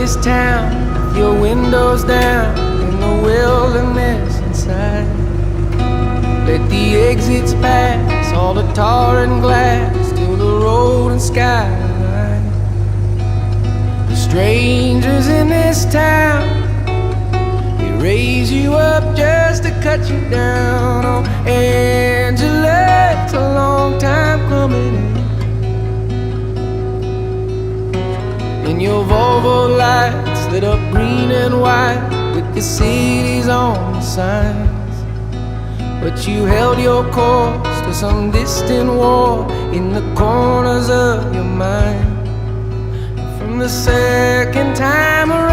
this town with your windows down in the wilderness inside. Let the exits pass, all the tar and glass, till the road and skyline. The strangers in this town, they raise you up just to cut you down. Oh, Angela, it's a long time coming in your Volvo lights lit up green and white with the cities on the signs. But you held your course to some distant war in the corners of your mind. From the second time around,